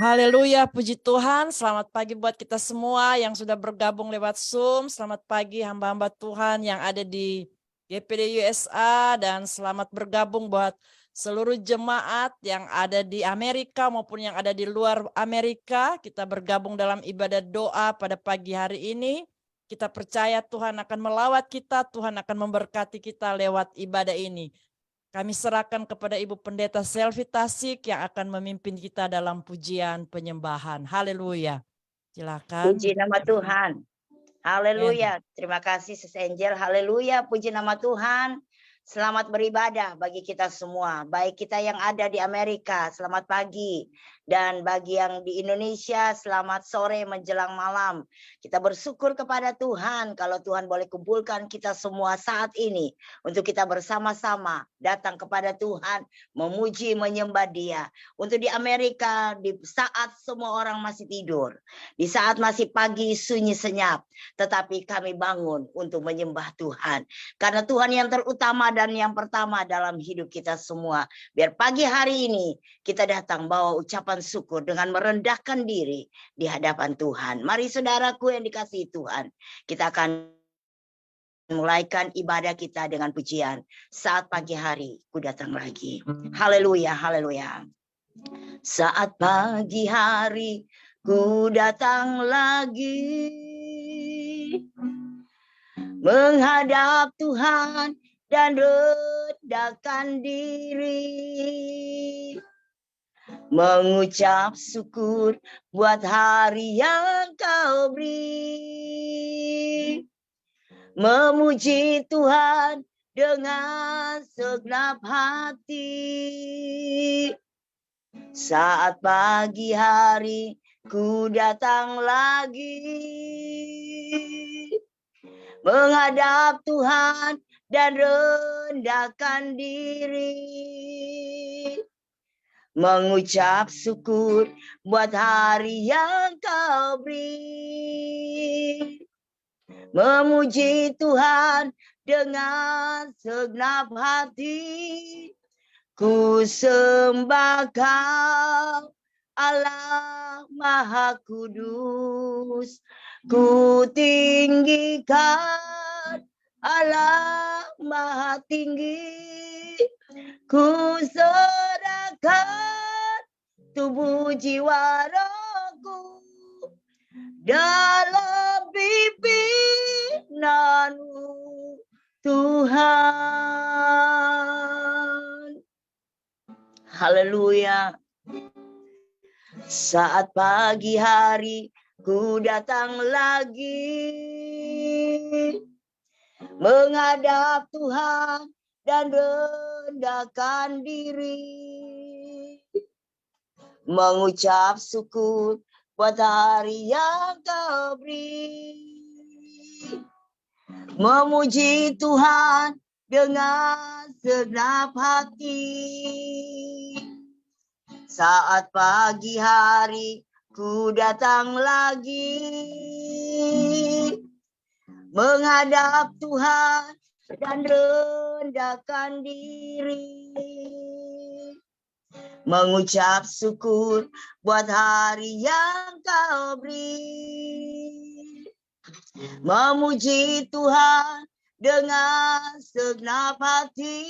Haleluya, puji Tuhan. Selamat pagi buat kita semua yang sudah bergabung lewat Zoom. Selamat pagi hamba-hamba Tuhan yang ada di GPD USA, dan selamat bergabung buat seluruh jemaat yang ada di Amerika maupun yang ada di luar Amerika. Kita bergabung dalam ibadah doa pada pagi hari ini. Kita percaya Tuhan akan melawat kita, Tuhan akan memberkati kita lewat ibadah ini. Kami serahkan kepada Ibu Pendeta Selvi Tasik yang akan memimpin kita dalam pujian penyembahan. Haleluya. Silakan. Puji nama Tuhan. Haleluya. Terima kasih Sis Angel. Haleluya. Puji nama Tuhan. Selamat beribadah bagi kita semua. Baik kita yang ada di Amerika, selamat pagi. Dan bagi yang di Indonesia, selamat sore menjelang malam. Kita bersyukur kepada Tuhan kalau Tuhan boleh kumpulkan kita semua saat ini untuk kita bersama-sama datang kepada Tuhan, memuji, menyembah Dia. Untuk di Amerika, di saat semua orang masih tidur, di saat masih pagi sunyi senyap, tetapi kami bangun untuk menyembah Tuhan. Karena Tuhan yang terutama dan yang pertama dalam hidup kita semua. Biar pagi hari ini kita datang bawa ucapan syukur dengan merendahkan diri di hadapan Tuhan. Mari saudaraku yang dikasihi Tuhan, kita akan mulaikan ibadah kita dengan pujian. Saat pagi hari ku datang lagi. Haleluya, haleluya. Saat pagi hari ku datang lagi menghadap Tuhan dan rendahkan diri, mengucap syukur buat hari yang Kau beri, memuji Tuhan dengan segenap hati. Saat pagi hari ku datang lagi menghadap Tuhan dan rendahkan diri, mengucap syukur buat hari yang Kau beri, memuji Tuhan dengan segenap hati. Ku sembah Kau Allah Maha Kudus, ku tinggikan Allah Maha Tinggi, ku serahkan tubuh jiwa rohku dalam pimpinan-Mu Tuhan. Haleluya. Saat pagi hari ku datang lagi menghadap Tuhan dan rendahkan diri, mengucap syukur buat hari yang Kau beri, memuji Tuhan dengan segenap hati. Saat pagi hari ku datang lagi menghadap Tuhan dan rendahkan diri, mengucap syukur buat hari yang Kau beri, memuji Tuhan dengan segenap hati.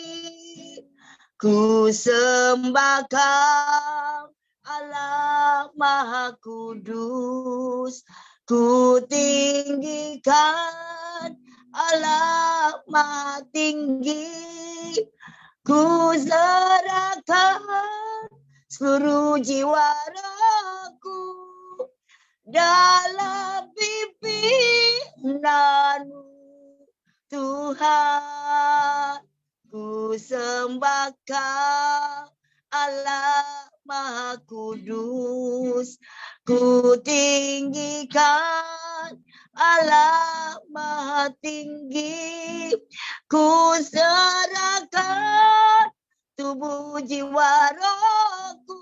Ku sembah Kau Allah Maha Kudus, ku tinggikan Allah Maha Tinggi, ku serahkan seluruh jiwa rohku dalam pimpinan-Mu Tuhan. Ku sembah Kau Allah Maha Kudus, ku tinggikan Allah Maha Tinggi. Ku serahkan tubuh jiwa rohku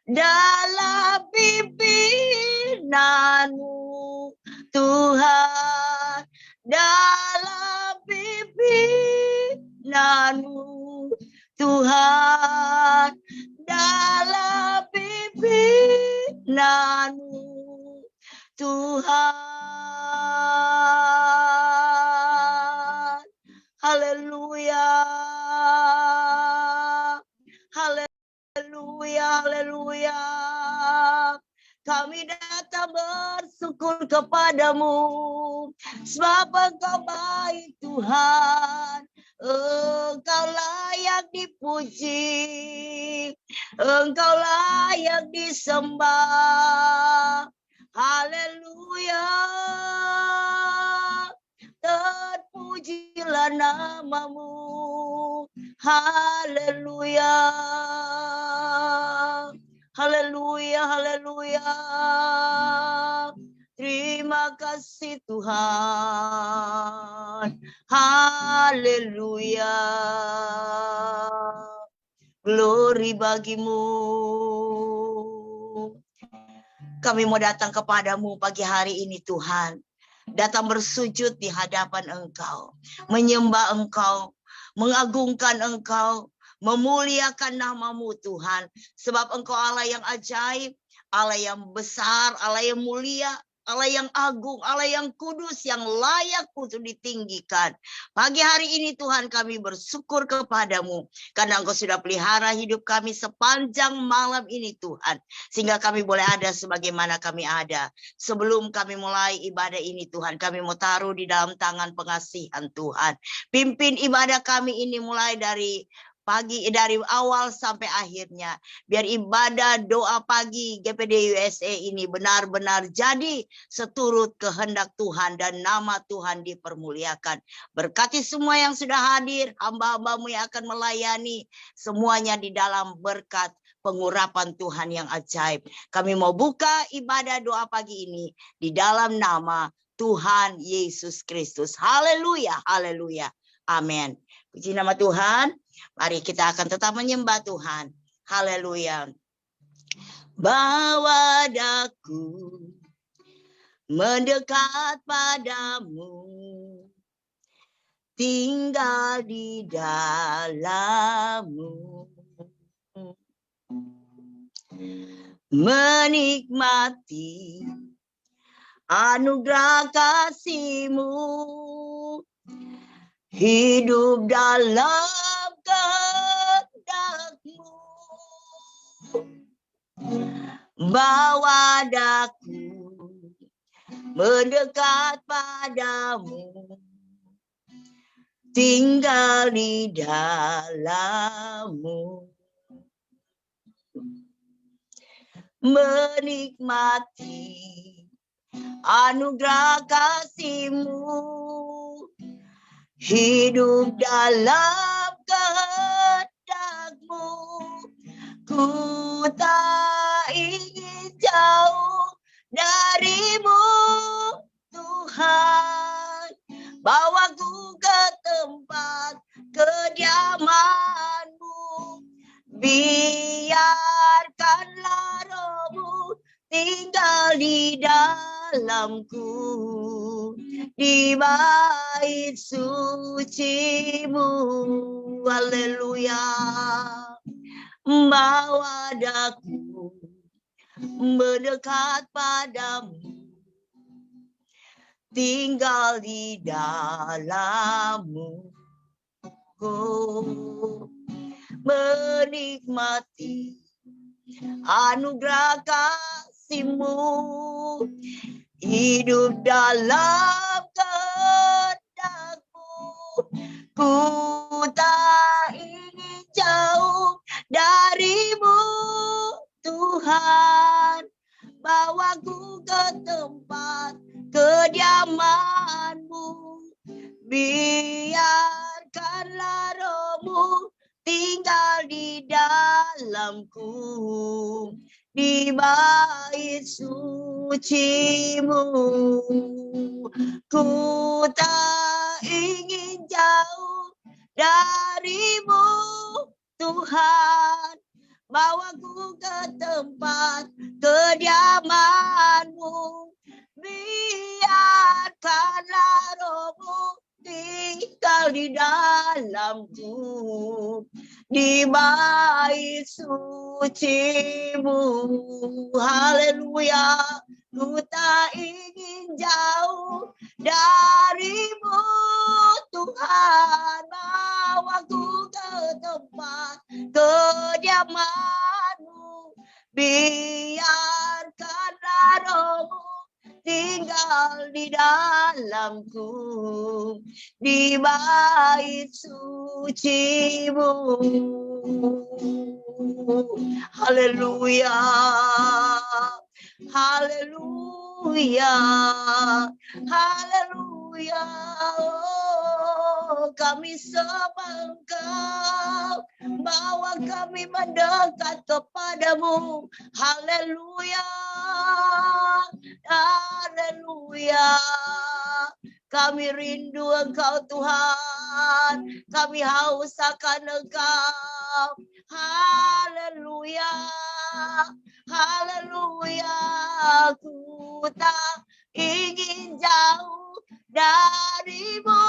dalam pimpinanmu, Tuhan, dalam pimpinanmu, Tuhan, dalam pimpinanmu, Tuhan. Haleluya. Haleluya, haleluya. Kami datang bersyukur kepadamu, sebab Engkau baik Tuhan. Engkau layak dipuji, Engkau layak disembah. Haleluya. Terpujilah namamu. Haleluya. Haleluya, haleluya. Terima kasih Tuhan. Haleluya. Glory bagimu. Kami mau datang kepadamu pagi hari ini Tuhan. Datang bersujud di hadapan Engkau. Menyembah Engkau. Mengagungkan Engkau. Memuliakan namamu Tuhan. Sebab Engkau Allah yang ajaib. Allah yang besar. Allah yang mulia. Allah yang agung. Allah yang kudus. Yang layak untuk ditinggikan. Pagi hari ini Tuhan kami bersyukur kepadamu. Karena Engkau sudah pelihara hidup kami sepanjang malam ini Tuhan. Sehingga kami boleh ada sebagaimana kami ada. Sebelum kami mulai ibadah ini Tuhan. Kami mau taruh di dalam tangan pengasihan Tuhan. Pimpin ibadah kami ini mulai dari pagi, dari awal sampai akhirnya. Biar ibadah doa pagi GPD USA ini benar-benar jadi seturut kehendak Tuhan dan nama Tuhan dipermuliakan. Berkati semua yang sudah hadir, hamba-hambamu yang akan melayani, semuanya di dalam berkat pengurapan Tuhan yang ajaib. Kami mau buka ibadah doa pagi ini di dalam nama Tuhan Yesus Kristus. Haleluya, haleluya. Amin. Puji nama Tuhan. Mari kita akan tetap menyembah Tuhan. Haleluya. Bawa daku mendekat padamu, tinggal di dalammu, menikmati anugerah kasih-Mu, hidup dalam kehendak-Mu. Bawa daku mendekat padamu, tinggal di dalammu, menikmati anugerah kasih-Mu, hidup dalam kehendak-Mu. Ku tak ingin jauh dari-Mu, Tuhan. Bawaku ke tempat kediaman-Mu. Biarkanlah Roh-Mu tinggal di dalamku, di bait suci-Mu. Haleluya. Bawa daku mendekat padamu, tinggal di dalammu, menikmati anugerah kasih-Mu, hidup dalam kehendak-Mu. Ku tak ingin jauh dari-Mu, Tuhan. Bawaku ke tempat kediaman-Mu. Biarkanlah Roh-Mu tinggal di dalamku, di bait suci-Mu. Ku tak ingin jauh dari-Mu, Tuhan. Bawaku ke tempat kediaman-Mu. Biarkanlah Roh-Mu tinggal di dalamku, di bait suci-Mu. Haleluya. Ku tak ingin jauh dari-Mu, Tuhan. Bawaku ke tempat kediaman-Mu. Biarkanlah Roh-Mu tinggal di dalamku, di bait suci-Mu. Haleluya. Haleluya. Haleluya. Oh, kami sembah Engkau, bahwa kami mendekat kepadamu. Haleluya. Haleluya. Kami rindu Engkau, Tuhan. Kami haus akan Engkau. Haleluya. Haleluya. Ku tak ingin jauh dari-Mu,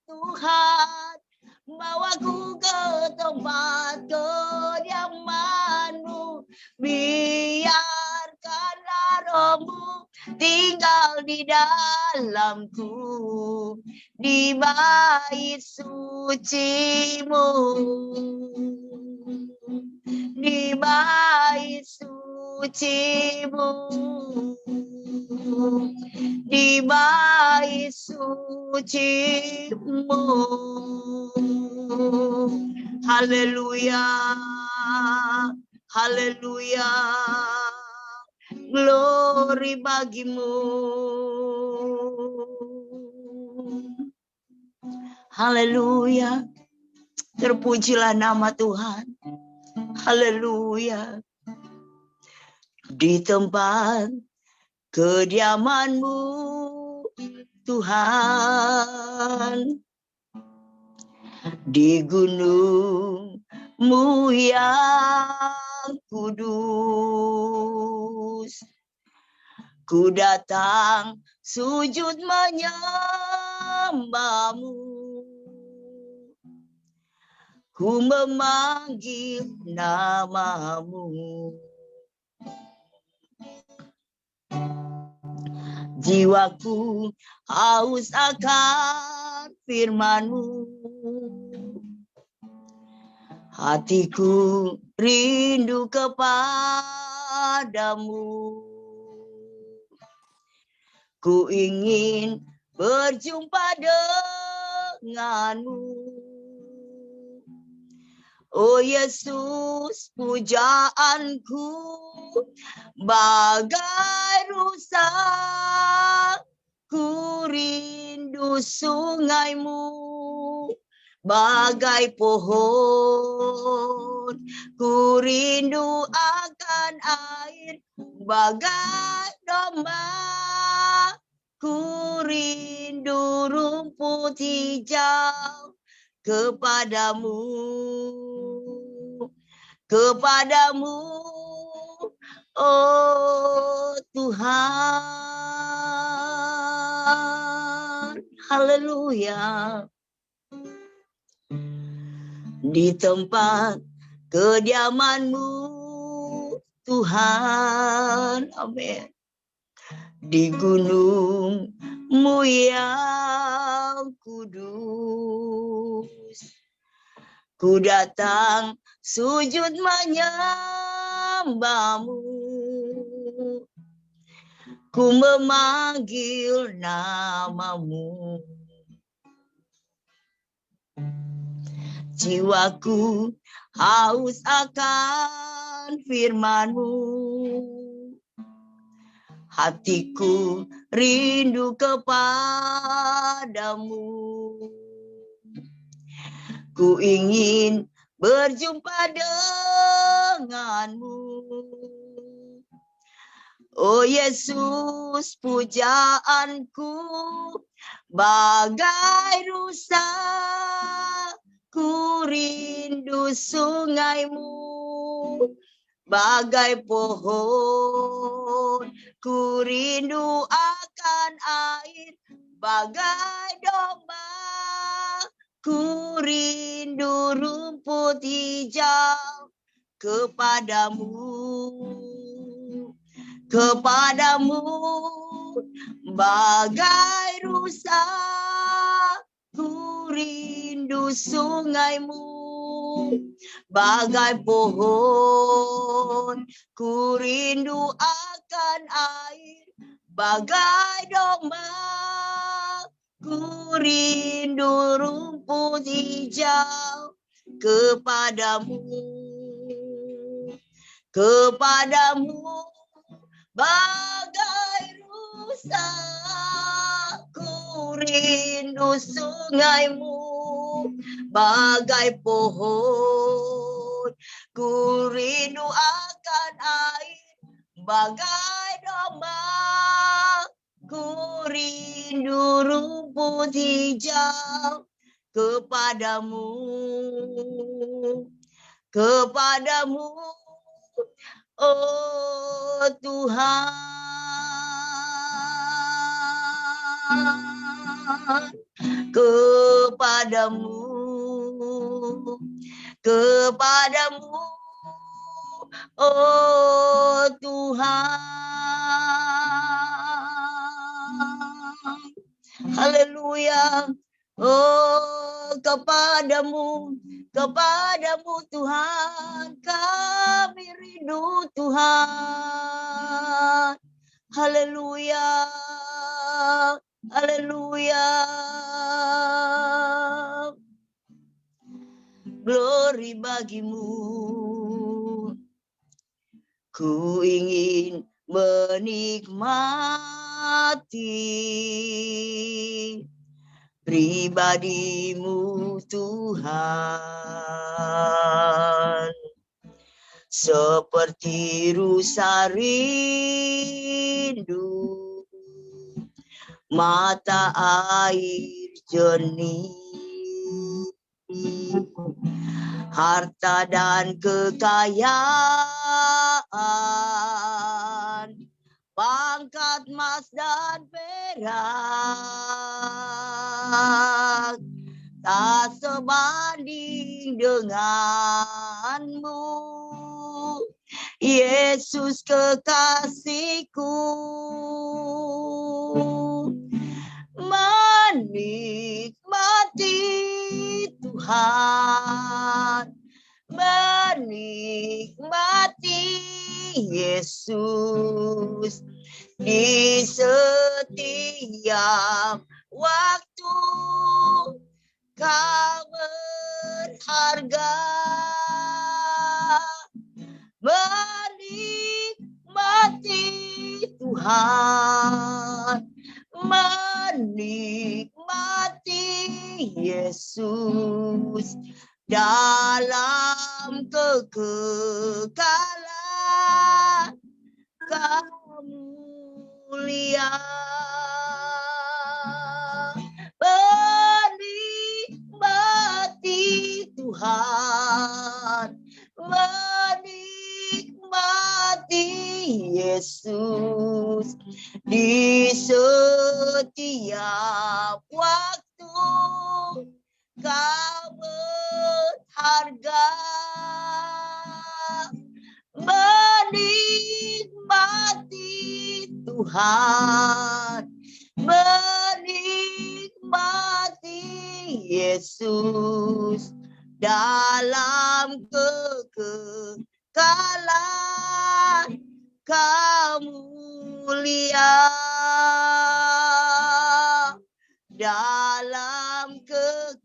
Tuhan. Bawaku ke tempat kediaman-Mu. Biarkanlah Roh-Mu tinggal di dalamku, di bait suci-Mu. Di bait suci-Mu. Di bait suci-Mu. Haleluya. Haleluya. Glory bagi-Mu. Haleluya. Terpujilah nama Tuhan. Haleluya. Di tempat kediaman-Mu, Tuhan. Di gunung-Mu yang kudus, ku datang sujud menyembah-Mu. Ku memanggil nama-Mu. Jiwaku haus akan firman-Mu. Hatiku rindu kepadamu. Ku ingin berjumpa denganmu. Oh Yesus, pujaanku bagai rusa. Ku rindu sungai-Mu bagai pohon. Ku rindu akan air bagai domba. Ku rindu rumput hijau kepadamu. Kepadamu, oh Tuhan. Haleluya. Di tempat kediaman-Mu, Tuhan. Amin. Di gunung-Mu yang kudus, ku datang sujud menyembah-Mu. Ku memanggil nama-Mu. Jiwaku haus akan firman-Mu. Hatiku rindu kepadamu. Ku ingin berjumpa denganmu. Oh Yesus, pujaanku bagai rusa, ku rindu sungaimu, bagai pohon, ku rindu akan air, bagai domba, ku rindu rumput hijau kepadamu, kepadamu, bagai rusa, ku rindu sungaimu, bagai pohon, ku rindu akan air, bagai domba, ku rindu rumput hijau kepadamu, kepadamu, bagai rusa, ku rindu sungaimu, bagai pohon, ku rindu akan air, bagai domba, ku rindu rumput hijau kepadamu, kepadamu, oh Tuhan, kepadamu, kepadamu, oh Tuhan, haleluya, oh kepadamu, kepadamu Tuhan, kami rindu Tuhan, haleluya, haleluya, glory bagimu, ku ingin menikmati pribadimu Tuhan, seperti rusa rindu mata air jernih, harta dan kekayaan, pangkat emas dan perak, tak sebanding denganmu, Yesus kekasihku, menikmati Tuhan, menikmati Yesus di setiap waktu, kau berharga, menikmati Tuhan, menikmati Yesus dalam kekekalan kemuliaan, menikmati Tuhan, menikmati Yesus di setiap waktu, kau berharga, menikmati Tuhan, menikmati Yesus dalam kekekalan kemuliaan, dalam kekekalan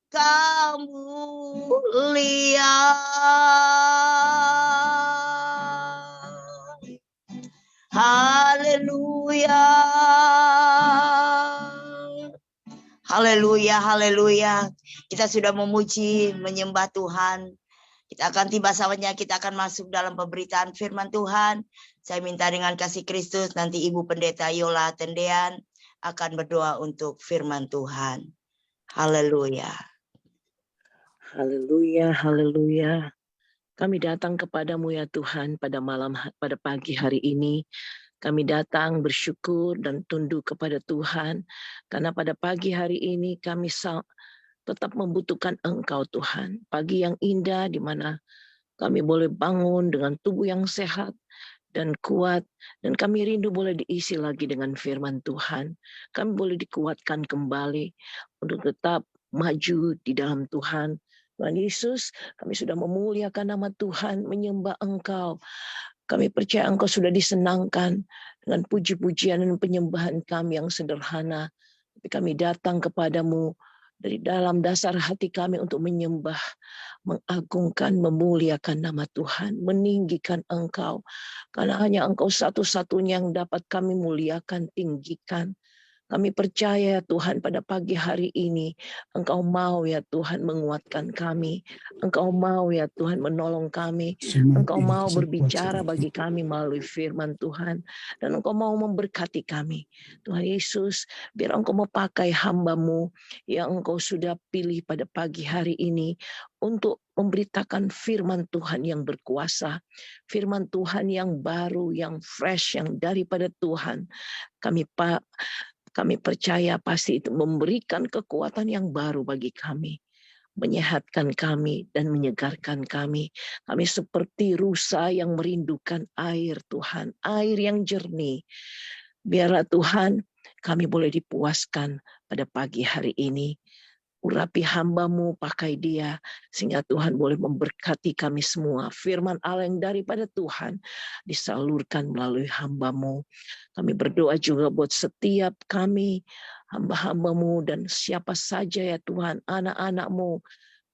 kemuliaan. Haleluya. Haleluya, haleluya. Kita sudah memuji, menyembah Tuhan. Kita akan tiba saatnya kita akan masuk dalam pemberitaan firman Tuhan. Saya minta dengan kasih Kristus nanti Ibu Pendeta Yola Tendean akan berdoa untuk firman Tuhan. Haleluya. Haleluya, haleluya. Kami datang kepadamu ya Tuhan pada pagi hari ini. Kami datang bersyukur dan tunduk kepada Tuhan. Karena pada pagi hari ini kami tetap membutuhkan Engkau Tuhan. Pagi yang indah di mana kami boleh bangun dengan tubuh yang sehat dan kuat. Dan kami rindu boleh diisi lagi dengan firman Tuhan. Kami boleh dikuatkan kembali untuk tetap maju di dalam Tuhan. Tuhan Yesus, kami sudah memuliakan nama Tuhan, menyembah Engkau. Kami percaya Engkau sudah disenangkan dengan puji-pujian dan penyembahan kami yang sederhana. Tapi kami datang kepadamu dari dalam dasar hati kami untuk menyembah, mengagungkan, memuliakan nama Tuhan, meninggikan Engkau. Karena hanya Engkau satu-satunya yang dapat kami muliakan, tinggikan. Kami percaya ya Tuhan pada pagi hari ini Engkau mau ya Tuhan menguatkan kami. Engkau mau ya Tuhan menolong kami. Engkau mau berbicara bagi kami melalui firman Tuhan. Dan Engkau mau memberkati kami. Tuhan Yesus, biar Engkau memakai hamba-Mu yang Engkau sudah pilih pada pagi hari ini untuk memberitakan firman Tuhan yang berkuasa. Firman Tuhan yang baru, yang fresh, yang daripada Tuhan. Kami percaya pasti itu memberikan kekuatan yang baru bagi kami. Menyehatkan kami dan menyegarkan kami. Kami seperti rusa yang merindukan air Tuhan. Air yang jernih. Biarlah Tuhan kami boleh dipuaskan pada pagi hari ini. Urapi hamba-Mu, pakai dia, sehingga Tuhan boleh memberkati kami semua. Firman Allah yang daripada Tuhan disalurkan melalui hamba-Mu. Kami berdoa juga buat setiap kami, hamba-hamba-Mu, dan siapa saja ya Tuhan, anak-anak-Mu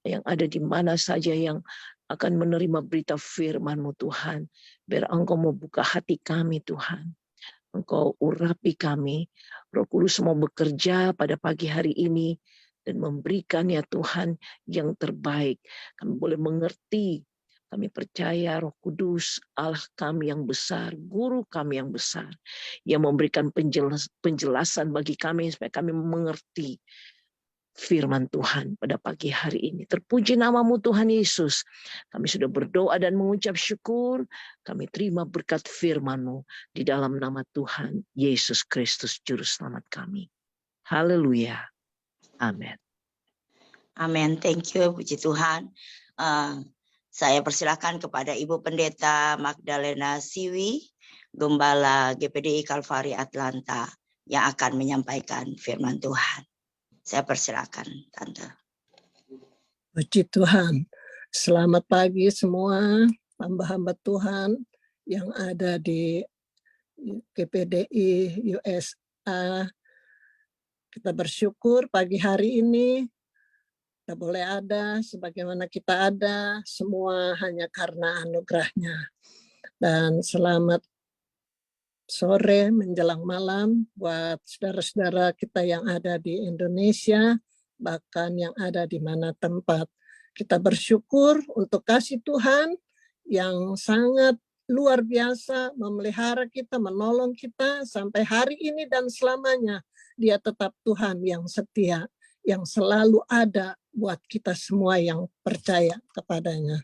yang ada di mana saja yang akan menerima berita firman-Mu Tuhan. Biar Engkau membuka hati kami Tuhan. Engkau urapi kami. Roh Kudus mau bekerja pada pagi hari ini dan memberikan ya Tuhan yang terbaik. Kami boleh mengerti. Kami percaya Roh Kudus Allah kami yang besar, guru kami yang besar, yang memberikan penjelasan bagi kami supaya kami mengerti firman Tuhan pada pagi hari ini. Terpuji nama-Mu Tuhan Yesus. Kami sudah berdoa dan mengucap syukur. Kami terima berkat firman-Mu di dalam nama Tuhan Yesus Kristus Juru Selamat kami. Haleluya. Amin. Amin. Thank you, puji Tuhan. Saya persilakan kepada Ibu Pendeta Magdalena Siwi, Gembala GPDI Kalvari Atlanta, yang akan menyampaikan firman Tuhan. Saya persilakan, Tante. Puji Tuhan. Selamat pagi semua hamba-hamba Tuhan yang ada di GPDI USA. Kita bersyukur pagi hari ini kita boleh ada sebagaimana kita ada, semua hanya karena anugerah-Nya. Dan selamat sore menjelang malam buat saudara-saudara kita yang ada di Indonesia, bahkan yang ada di mana tempat. Kita bersyukur untuk kasih Tuhan yang sangat luar biasa memelihara kita, menolong kita sampai hari ini dan selamanya. Dia tetap Tuhan yang setia, yang selalu ada buat kita semua yang percaya kepadanya.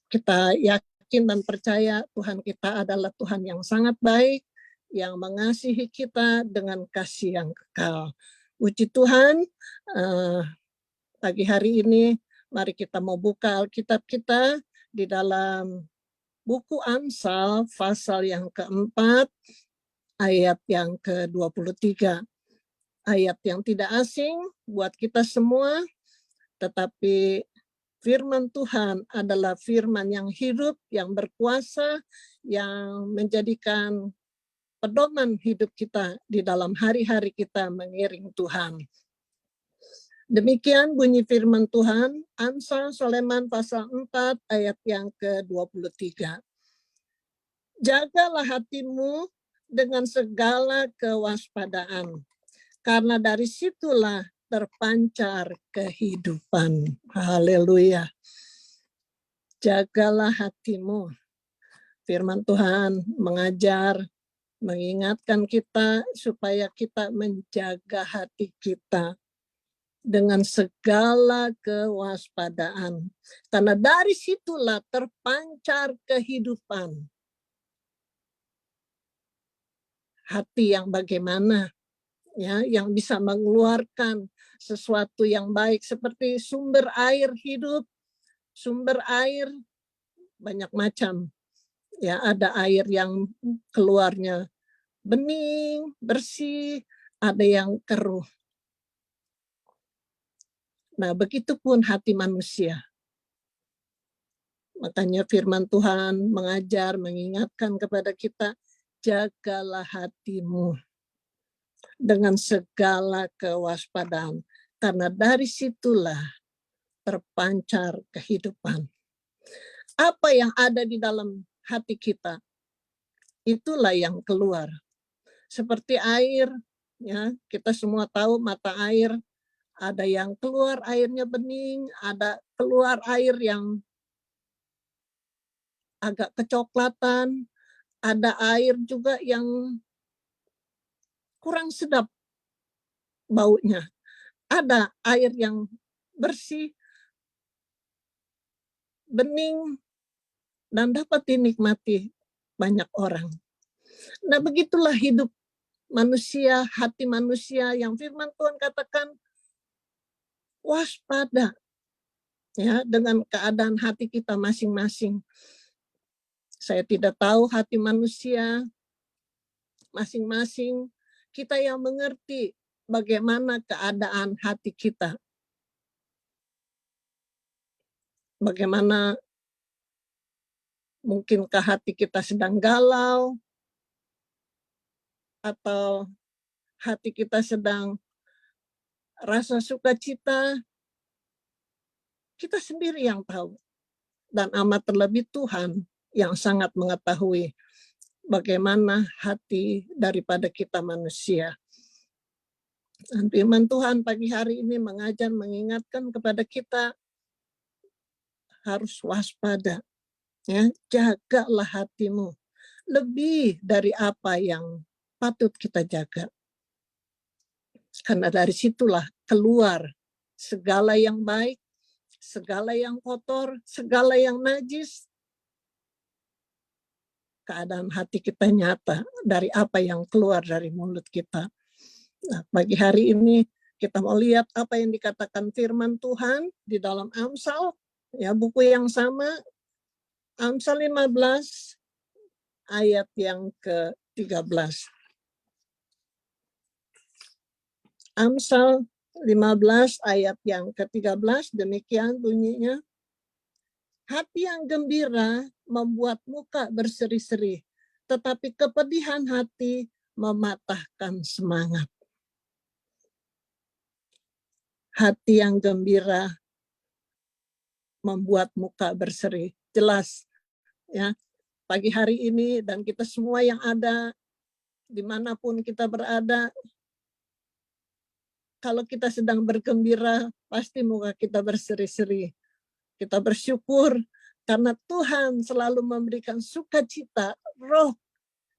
Kita yakin dan percaya Tuhan kita adalah Tuhan yang sangat baik, yang mengasihi kita dengan kasih yang kekal. Puji Tuhan, pagi hari ini mari kita mau buka Alkitab kita di dalam buku Amsal pasal yang keempat, ayat yang ke-23. Ayat yang tidak asing buat kita semua, tetapi firman Tuhan adalah firman yang hidup, yang berkuasa, yang menjadikan pedoman hidup kita di dalam hari-hari kita mengiring Tuhan. Demikian bunyi firman Tuhan, Amsal Soleman pasal 4 ayat yang ke-23. Jagalah hatimu dengan segala kewaspadaan, karena dari situlah terpancar kehidupan. Haleluya. Jagalah hatimu. Firman Tuhan mengajar, mengingatkan kita supaya kita menjaga hati kita dengan segala kewaspadaan. Karena dari situlah terpancar kehidupan. Hati yang bagaimana? Ya, yang bisa mengeluarkan sesuatu yang baik seperti sumber air hidup. Sumber air banyak macam. Ya, ada air yang keluarnya bening, bersih, ada yang keruh. Nah, begitupun hati manusia. Makanya firman Tuhan mengajar, mengingatkan kepada kita, jagalah hatimu dengan segala kewaspadaan. Karena dari situlah terpancar kehidupan. Apa yang ada di dalam hati kita, itulah yang keluar. Seperti air, ya, kita semua tahu mata air, ada yang keluar airnya bening, ada keluar air yang agak kecoklatan, ada air juga yang kurang sedap baunya. Ada air yang bersih, bening, dan dapat dinikmati banyak orang. Nah, begitulah hidup manusia, hati manusia yang firman Tuhan katakan waspada ya dengan keadaan hati kita masing-masing. Saya tidak tahu hati manusia masing-masing, kita yang mengerti bagaimana keadaan hati kita. Bagaimana mungkinkah hati kita sedang galau, atau hati kita sedang rasa sukacita, kita sendiri yang tahu. Dan amat terlebih Tuhan yang sangat mengetahui bagaimana hati daripada kita manusia. Dan firman Tuhan pagi hari ini mengajar, mengingatkan kepada kita harus waspada. Ya, jagalah hatimu lebih dari apa yang patut kita jaga. Karena dari situlah keluar segala yang baik, segala yang kotor, segala yang najis. Keadaan hati kita nyata dari apa yang keluar dari mulut kita. Nah, pagi hari ini kita mau lihat apa yang dikatakan firman Tuhan di dalam Amsal, ya, buku yang sama, Amsal 15 ayat yang ke-13. Amsal 15 ayat yang ke-13, demikian bunyinya. Hati yang gembira membuat muka berseri-seri, tetapi kepedihan hati mematahkan semangat. Hati yang gembira membuat muka berseri. Jelas ya, pagi hari ini dan kita semua yang ada dimanapun kita berada, kalau kita sedang bergembira, pasti muka kita berseri-seri. Kita bersyukur karena Tuhan selalu memberikan sukacita, roh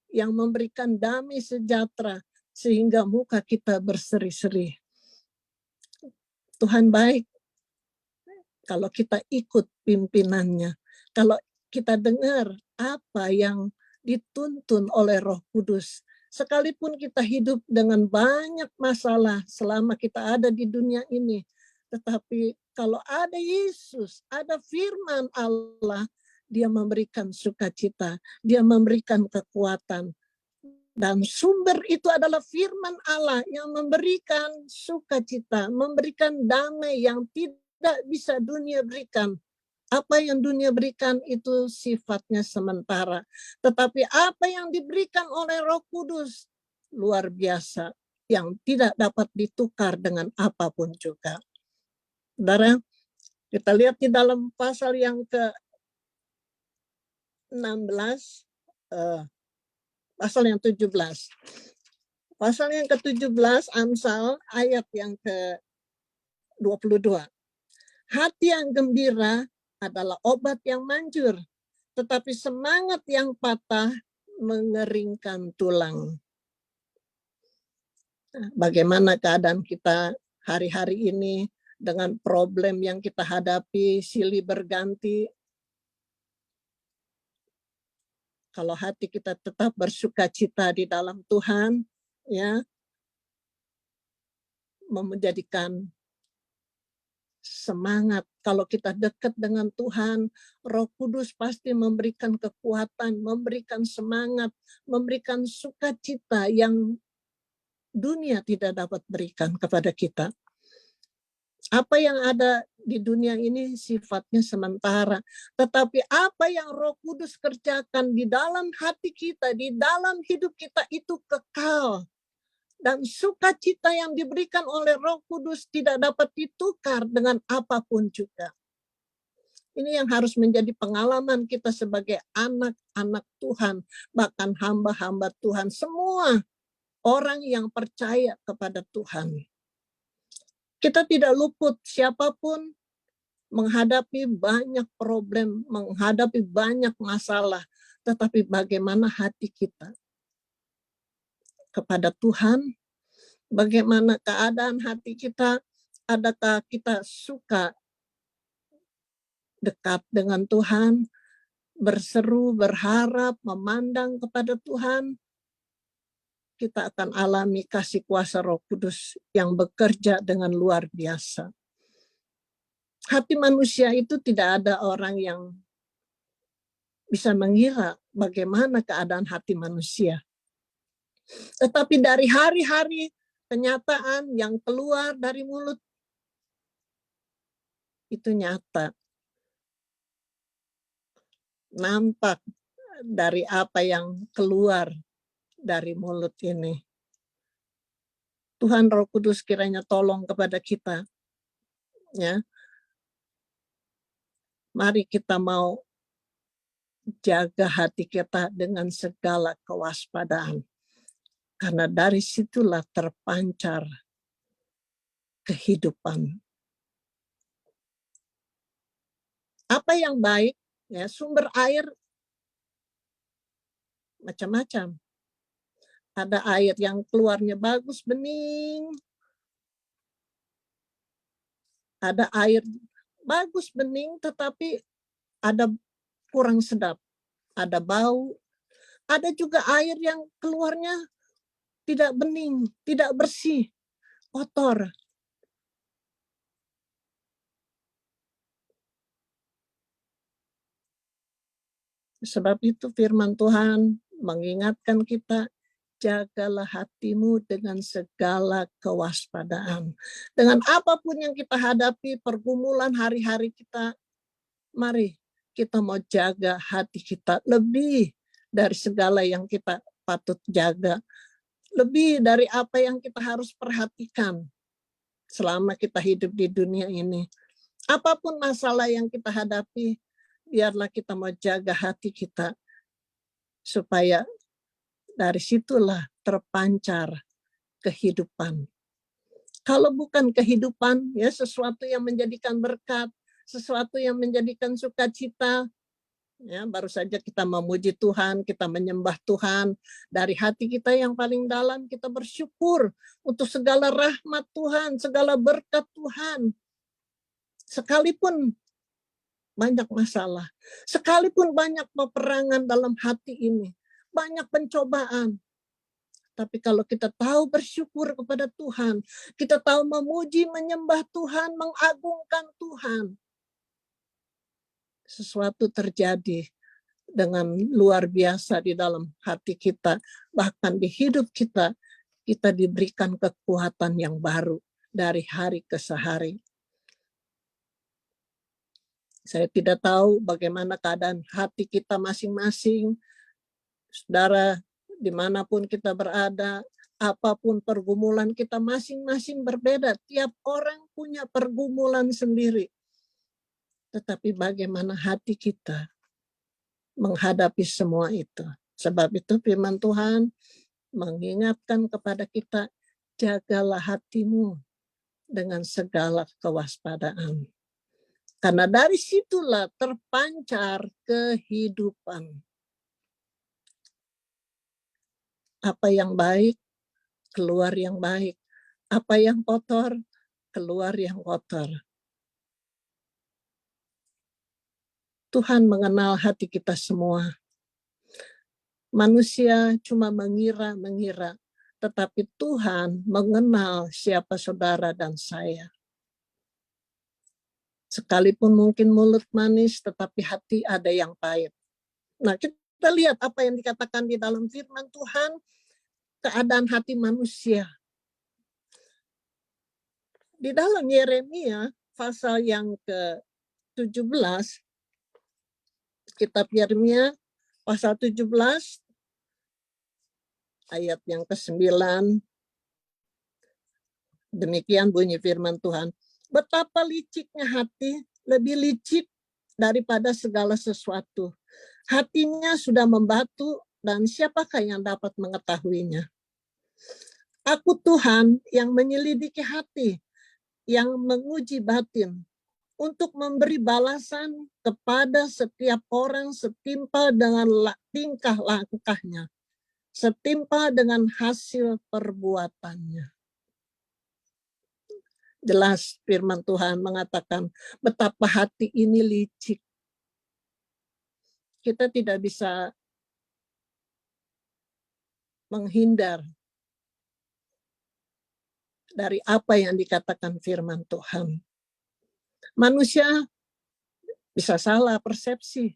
yang memberikan damai sejahtera, sehingga muka kita berseri-seri. Tuhan baik kalau kita ikut pimpinannya, kalau kita dengar apa yang dituntun oleh Roh Kudus. Sekalipun kita hidup dengan banyak masalah selama kita ada di dunia ini, tetapi kalau ada Yesus, ada firman Allah, dia memberikan sukacita, dia memberikan kekuatan. Dan sumber itu adalah firman Allah yang memberikan sukacita, memberikan damai yang tidak bisa dunia berikan. Apa yang dunia berikan itu sifatnya sementara. Tetapi apa yang diberikan oleh Roh Kudus luar biasa, yang tidak dapat ditukar dengan apapun juga. Saudara, kita lihat di dalam pasal yang ke-16, pasal yang 17. Pasal yang ke-17 Amsal ayat yang ke 22. Hati yang gembira adalah obat yang manjur, tetapi semangat yang patah mengeringkan tulang. Bagaimana keadaan kita hari-hari ini dengan problem yang kita hadapi silih berganti? Kalau hati kita tetap bersukacita di dalam Tuhan, ya, menjadikan semangat. Kalau kita dekat dengan Tuhan, Roh Kudus pasti memberikan kekuatan, memberikan semangat, memberikan sukacita yang dunia tidak dapat berikan kepada kita. Apa yang ada di dunia ini sifatnya sementara, tetapi apa yang Roh Kudus kerjakan di dalam hati kita, di dalam hidup kita itu kekal. Dan sukacita yang diberikan oleh Roh Kudus tidak dapat ditukar dengan apapun juga. Ini yang harus menjadi pengalaman kita sebagai anak-anak Tuhan, bahkan hamba-hamba Tuhan, semua orang yang percaya kepada Tuhan. Kita tidak luput, siapapun menghadapi banyak problem, menghadapi banyak masalah, tetapi bagaimana hati kita kepada Tuhan, bagaimana keadaan hati kita, adakah kita suka dekat dengan Tuhan, berseru, berharap, memandang kepada Tuhan, kita akan alami kasih kuasa Roh Kudus yang bekerja dengan luar biasa. Hati manusia itu tidak ada orang yang bisa mengira bagaimana keadaan hati manusia. Tetapi dari hari-hari kenyataan yang keluar dari mulut itu nyata. Nampak dari apa yang keluar dari mulut ini. Tuhan Roh Kudus kiranya tolong kepada kita. Ya. Mari kita mau jaga hati kita dengan segala kewaspadaan. Karena dari situlah terpancar kehidupan. Apa yang baik, ya, sumber air macam-macam. Ada air yang keluarnya bagus, bening. Ada air bagus, bening, tetapi ada kurang sedap. Ada bau. Ada juga air yang keluarnya tidak bening, tidak bersih, kotor. Sebab itu firman Tuhan mengingatkan kita, jagalah hatimu dengan segala kewaspadaan. Dengan apapun yang kita hadapi, pergumulan hari-hari kita, mari kita mau jaga hati kita lebih dari segala yang kita patut jaga. Lebih dari apa yang kita harus perhatikan selama kita hidup di dunia ini. Apapun masalah yang kita hadapi, biarlah kita mau jaga hati kita supaya dari situlah terpancar kehidupan. Kalau bukan kehidupan, ya sesuatu yang menjadikan berkat, sesuatu yang menjadikan sukacita, ya baru saja kita memuji Tuhan, kita menyembah Tuhan dari hati kita yang paling dalam, kita bersyukur untuk segala rahmat Tuhan, segala berkat Tuhan. Sekalipun banyak masalah, sekalipun banyak peperangan dalam hati ini, banyak pencobaan. Tapi kalau kita tahu bersyukur kepada Tuhan, kita tahu memuji, menyembah Tuhan, mengagungkan Tuhan, sesuatu terjadi dengan luar biasa di dalam hati kita. Bahkan di hidup kita, kita diberikan kekuatan yang baru dari hari ke hari. Saya tidak tahu bagaimana keadaan hati kita masing-masing. Saudara, dimanapun kita berada, apapun pergumulan kita masing-masing berbeda. Tiap orang punya pergumulan sendiri. Tetapi bagaimana hati kita menghadapi semua itu. Sebab itu firman Tuhan mengingatkan kepada kita, jagalah hatimu dengan segala kewaspadaan. Karena dari situlah terpancar kehidupan. Apa yang baik, keluar yang baik. Apa yang kotor, keluar yang kotor. Tuhan mengenal hati kita semua. Manusia cuma mengira-mengira, tetapi Tuhan mengenal siapa saudara dan saya. Sekalipun mungkin mulut manis, tetapi hati ada yang pahit. Nah, kita lihat apa yang dikatakan di dalam firman Tuhan, keadaan hati manusia. Di dalam Yeremia, pasal yang ke-17, kitab Yeremia, pasal 17, ayat yang ke-9, demikian bunyi firman Tuhan. Betapa liciknya hati, lebih licik daripada segala sesuatu. Hatinya sudah membatu dan siapakah yang dapat mengetahuinya? Aku Tuhan yang menyelidiki hati, yang menguji batin, untuk memberi balasan kepada setiap orang setimpal dengan tingkah langkahnya, setimpal dengan hasil perbuatannya. Jelas firman Tuhan mengatakan betapa hati ini licik. Kita tidak bisa menghindar dari apa yang dikatakan firman Tuhan. Manusia bisa salah persepsi,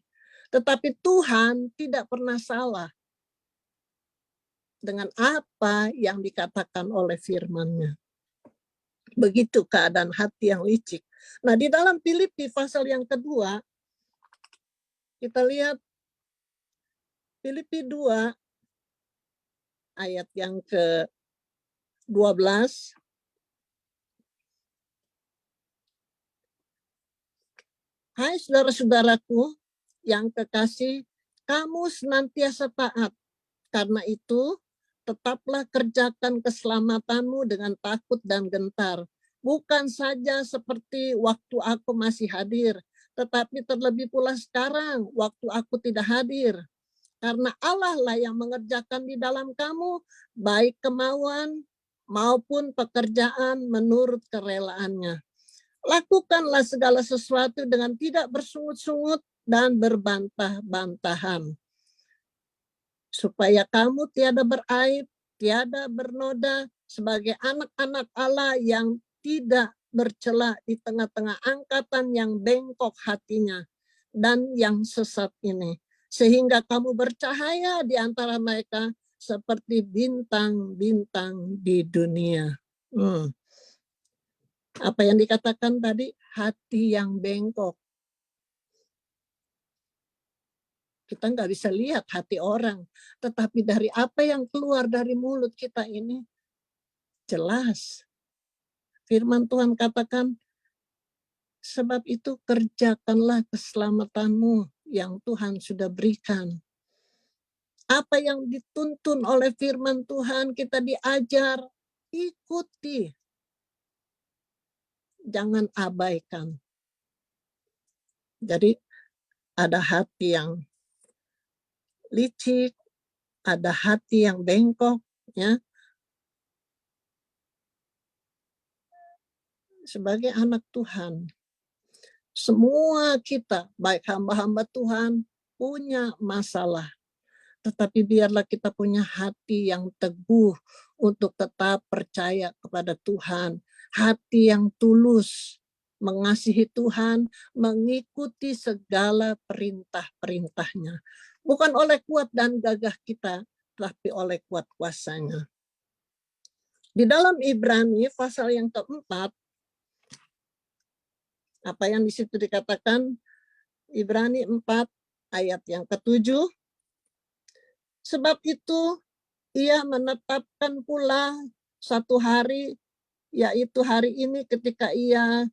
tetapi Tuhan tidak pernah salah dengan apa yang dikatakan oleh firman-Nya. Begitu keadaan hati yang licik. Nah, di dalam Filipi pasal yang kedua, kita lihat Filipi 2 ayat yang ke-12. Hai saudara-saudaraku yang kekasih, kamu senantiasa taat. Karena itu, tetaplah kerjakan keselamatanmu dengan takut dan gentar. Bukan saja seperti waktu aku masih hadir, tetapi terlebih pula sekarang waktu aku tidak hadir. Karena Allah lah yang mengerjakan di dalam kamu, baik kemauan maupun pekerjaan menurut kerelaannya. Lakukanlah segala sesuatu dengan tidak bersungut-sungut dan berbantah-bantahan, supaya kamu tiada beraib, tiada bernoda, sebagai anak-anak Allah yang tidak bercela di tengah-tengah angkatan yang bengkok hatinya dan yang sesat ini. Sehingga kamu bercahaya di antara mereka seperti bintang-bintang di dunia. Apa yang dikatakan tadi? Hati yang bengkok. Kita nggak bisa lihat hati orang, tetapi dari apa yang keluar dari mulut kita ini jelas. Firman Tuhan katakan, sebab itu kerjakanlah keselamatanmu yang Tuhan sudah berikan. Apa yang dituntun oleh firman Tuhan kita diajar, ikuti. Jangan abaikan. Jadi ada hati yang licik, ada hati yang bengkok, ya. Sebagai anak Tuhan, semua kita, baik hamba-hamba Tuhan, punya masalah. Tetapi biarlah kita punya hati yang teguh untuk tetap percaya kepada Tuhan. Hati yang tulus, mengasihi Tuhan, mengikuti segala perintah-perintahnya. Bukan oleh kuat dan gagah kita, tapi oleh kuat kuasanya. Di dalam Ibrani pasal yang keempat, apa yang di situ dikatakan, Ibrani 4 ayat yang ke-7, sebab itu ia menetapkan pula satu hari, yaitu hari ini ketika ia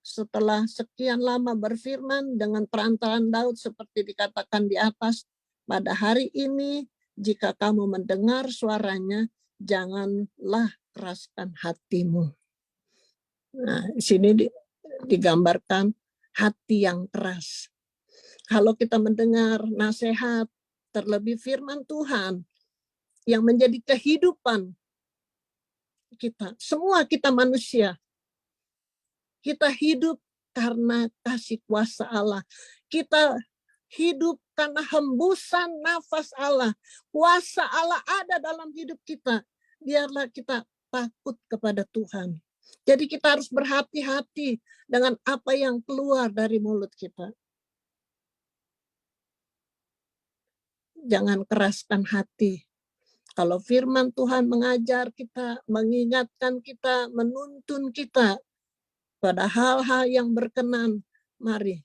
setelah sekian lama berfirman dengan perantaraan Daud seperti dikatakan di atas, pada hari ini jika kamu mendengar suaranya, janganlah keraskan hatimu. Nah, di sini digambarkan hati yang keras. Kalau kita mendengar nasihat, terlebih firman Tuhan yang menjadi kehidupan kita, semua kita manusia, kita hidup karena kasih kuasa Allah. Kita hidup karena hembusan nafas Allah. Kuasa Allah ada dalam hidup kita. Biarlah kita takut kepada Tuhan. Jadi kita harus berhati-hati dengan apa yang keluar dari mulut kita. Jangan keraskan hati. Kalau firman Tuhan mengajar kita, mengingatkan kita, menuntun kita pada hal-hal yang berkenan, mari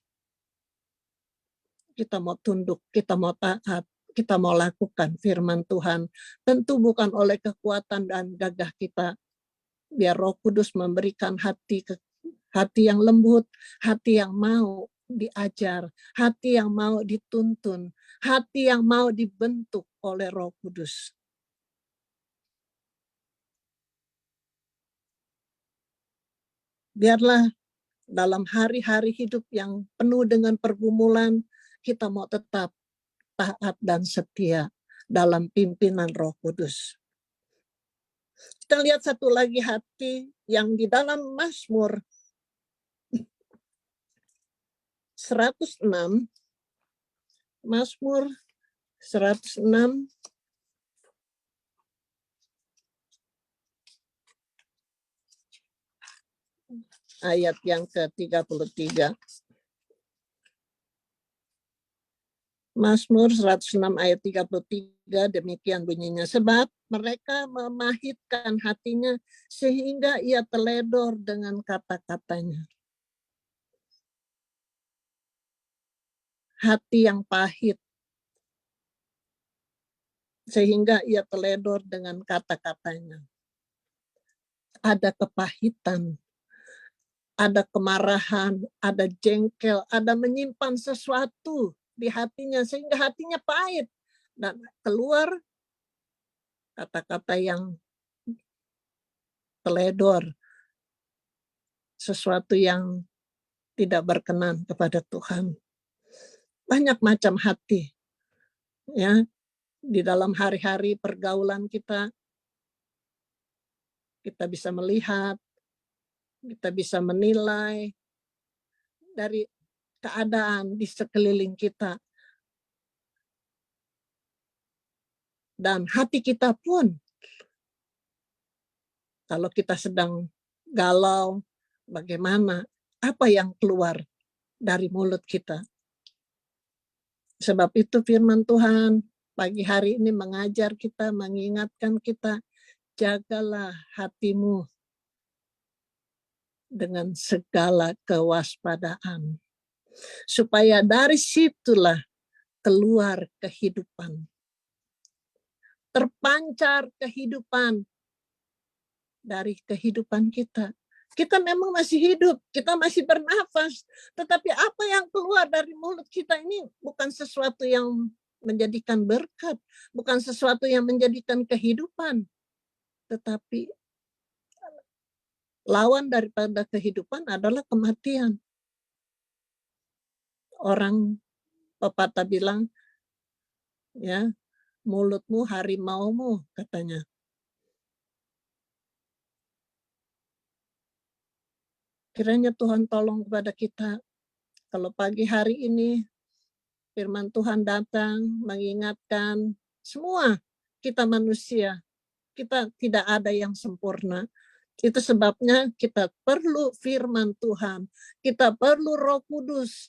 kita mau tunduk, kita mau taat, kita mau lakukan firman Tuhan. Tentu bukan oleh kekuatan dan gagah kita. Biar Roh Kudus memberikan hati yang lembut, hati yang mau diajar, hati yang mau dituntun, hati yang mau dibentuk oleh Roh Kudus. Biarlah dalam hari-hari hidup yang penuh dengan pergumulan, kita mau tetap taat dan setia dalam pimpinan Roh Kudus. Kita lihat satu lagi hati yang di dalam Mazmur 106, Mazmur 106 ayat yang ke-33. Mazmur 106 ayat 33 demikian bunyinya. Sebab mereka memahitkan hatinya sehingga ia teledor dengan kata-katanya. Hati yang pahit sehingga ia teledor dengan kata-katanya. Ada kepahitan, ada kemarahan, ada jengkel, ada menyimpan sesuatu di hatinya sehingga hatinya pahit dan keluar kata-kata yang teledor, sesuatu yang tidak berkenan kepada Tuhan. Banyak macam hati, ya, di dalam hari-hari pergaulan kita bisa melihat, kita bisa menilai dari keadaan di sekeliling kita. Dan hati kita pun, kalau kita sedang galau, bagaimana, apa yang keluar dari mulut kita. Sebab itu firman Tuhan pagi hari ini mengajar kita, mengingatkan kita, jagalah hatimu dengan segala kewaspadaan. Supaya dari situlah keluar kehidupan. Terpancar kehidupan dari kehidupan kita. Kita memang masih hidup, kita masih bernafas, tetapi apa yang keluar dari mulut kita ini bukan sesuatu yang menjadikan berkat, bukan sesuatu yang menjadikan kehidupan, tetapi lawan daripada kehidupan adalah kematian. Orang pepatah bilang, ya, mulutmu harimaumu, katanya. Kiranya Tuhan tolong kepada kita, kalau pagi hari ini firman Tuhan datang mengingatkan semua kita manusia, kita tidak ada yang sempurna. Itu sebabnya kita perlu firman Tuhan, kita perlu Roh Kudus,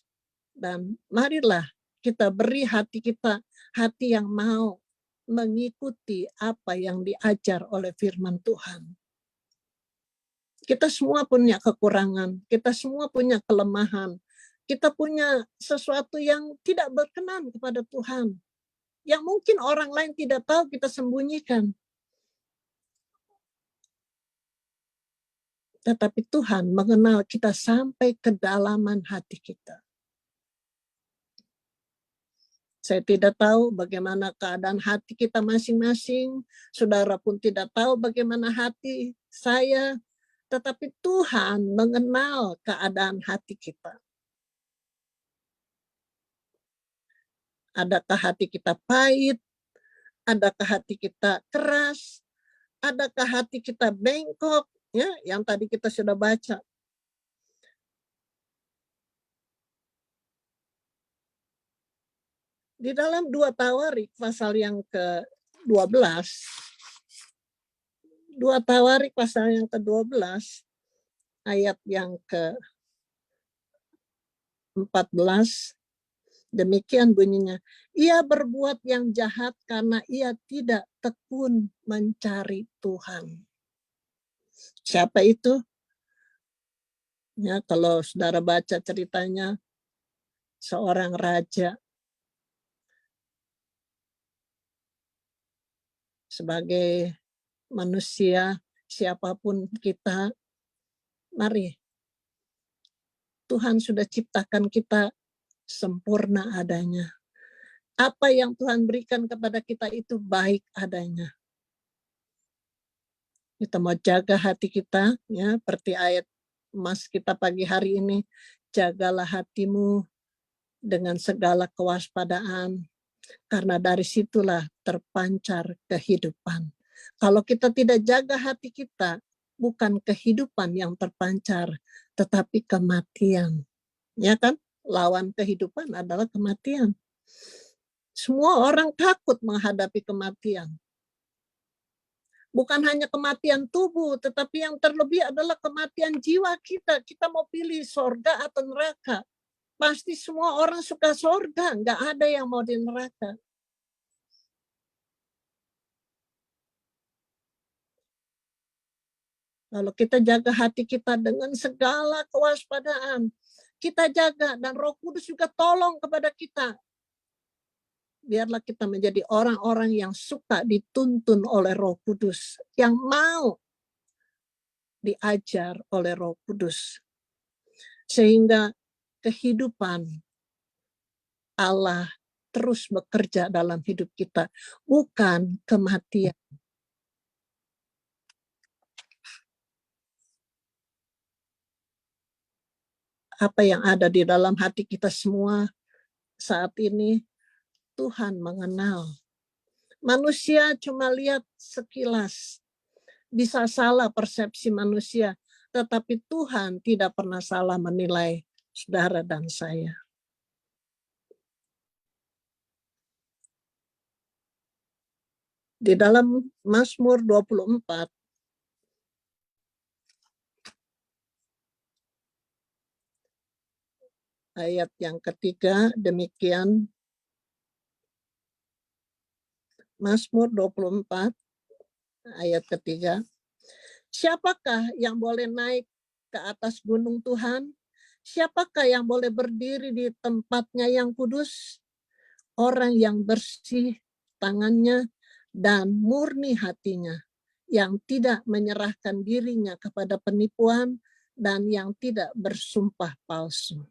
dan marilah kita beri hati kita, hati yang mau mengikuti apa yang diajar oleh firman Tuhan. Kita semua punya kekurangan, kita semua punya kelemahan, kita punya sesuatu yang tidak berkenan kepada Tuhan, yang mungkin orang lain tidak tahu, kita sembunyikan. Tetapi Tuhan mengenal kita sampai kedalaman hati kita. Saya tidak tahu bagaimana keadaan hati kita masing-masing, saudara pun tidak tahu bagaimana hati saya, tetapi Tuhan mengenal keadaan hati kita. Adakah hati kita pahit? Adakah hati kita keras? Adakah hati kita bengkok? Ya, yang tadi kita sudah baca. Di dalam 2 Tawarik pasal yang ke-12, 2 Tawarik pasal yang ke-12, ayat yang ke-14, demikian bunyinya. Ia berbuat yang jahat karena ia tidak tekun mencari Tuhan. Siapa itu? Ya, kalau saudara baca ceritanya, seorang raja. Sebagai manusia, siapapun kita, mari. Tuhan sudah ciptakan kita sempurna adanya. Apa yang Tuhan berikan kepada kita itu baik adanya. Kita mau jaga hati kita, ya, seperti ayat emas kita pagi hari ini. Jagalah hatimu dengan segala kewaspadaan, karena dari situlah terpancar kehidupan. Kalau kita tidak jaga hati kita, bukan kehidupan yang terpancar, tetapi kematian. Ya kan? Lawan kehidupan adalah kematian. Semua orang takut menghadapi kematian. Bukan hanya kematian tubuh, tetapi yang terlebih adalah kematian jiwa kita. Kita mau pilih sorga atau neraka. Pasti semua orang suka sorga, nggak ada yang mau di neraka. Lalu kita jaga hati kita dengan segala kewaspadaan. Kita jaga dan Roh Kudus juga tolong kepada kita. Biarlah kita menjadi orang-orang yang suka dituntun oleh Roh Kudus. Yang mau diajar oleh Roh Kudus. Sehingga kehidupan Allah terus bekerja dalam hidup kita. Bukan kematian. Apa yang ada di dalam hati kita semua saat ini, Tuhan mengenal. Manusia cuma lihat sekilas. Bisa salah persepsi manusia. Tetapi Tuhan tidak pernah salah menilai saudara dan saya. Di dalam Mazmur 24, ayat yang ketiga, demikian. Mazmur 24, ayat ketiga. Siapakah yang boleh naik ke atas gunung Tuhan? Siapakah yang boleh berdiri di tempatnya yang kudus? Orang yang bersih tangannya dan murni hatinya, yang tidak menyerahkan dirinya kepada penipuan dan yang tidak bersumpah palsu.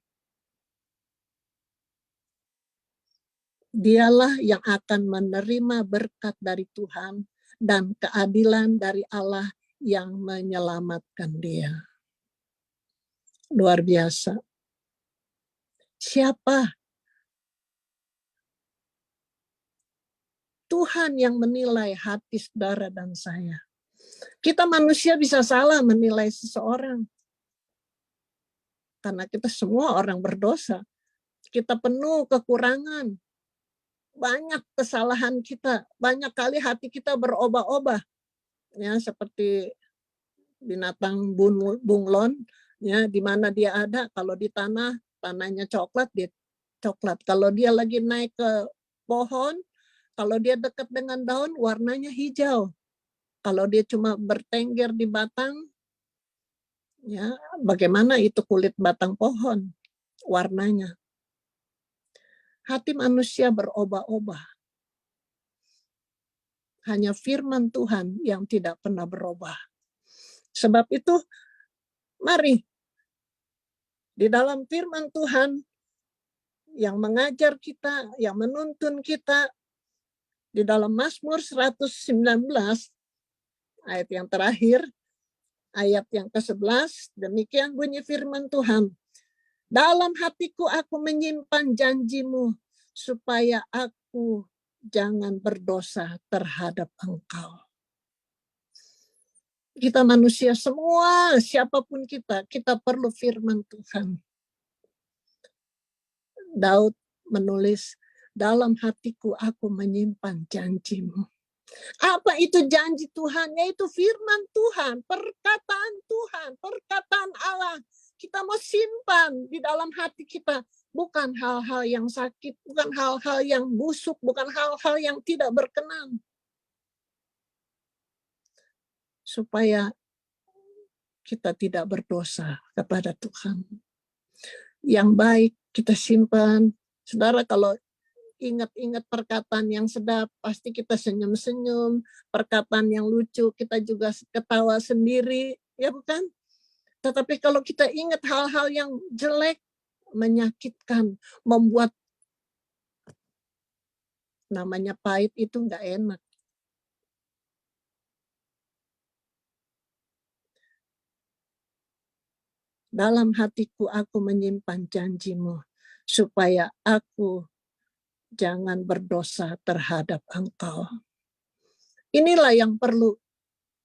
Dialah yang akan menerima berkat dari Tuhan dan keadilan dari Allah yang menyelamatkan dia. Luar biasa. Siapa? Tuhan yang menilai hati saudara dan saya. Kita manusia bisa salah menilai seseorang. Karena kita semua orang berdosa. Kita penuh kekurangan. Banyak kesalahan kita. Banyak kali hati kita berubah-ubah. Ya, seperti binatang bunglon, ya, di mana dia ada, kalau di tanah, tanahnya coklat, dia coklat. Kalau dia lagi naik ke pohon, kalau dia dekat dengan daun, warnanya hijau. Kalau dia cuma bertengger di batang, ya, bagaimana itu kulit batang pohon warnanya. Hati manusia berubah-ubah. Hanya firman Tuhan yang tidak pernah berubah. Sebab itu, mari di dalam firman Tuhan yang mengajar kita, yang menuntun kita, di dalam Mazmur 119, ayat yang terakhir, ayat yang ke-11, demikian bunyi firman Tuhan. Dalam hatiku aku menyimpan janjimu, supaya aku jangan berdosa terhadap engkau. Kita manusia semua, siapapun kita perlu firman Tuhan. Daud menulis, dalam hatiku aku menyimpan janjimu. Apa itu janji Tuhan? Yaitu firman Tuhan, perkataan Tuhan, perkataan Allah. Kita mau simpan di dalam hati kita. Bukan hal-hal yang sakit, bukan hal-hal yang busuk, bukan hal-hal yang tidak berkenan. Supaya kita tidak berdosa kepada Tuhan. Yang baik kita simpan. Saudara, kalau ingat-ingat perkataan yang sedap, pasti kita senyum-senyum. Perkataan yang lucu, kita juga ketawa sendiri, ya bukan? Tetapi kalau kita ingat hal-hal yang jelek, menyakitkan, membuat namanya pahit, itu enggak enak. Dalam hatiku aku menyimpan janjimu, supaya aku jangan berdosa terhadap engkau. Inilah yang perlu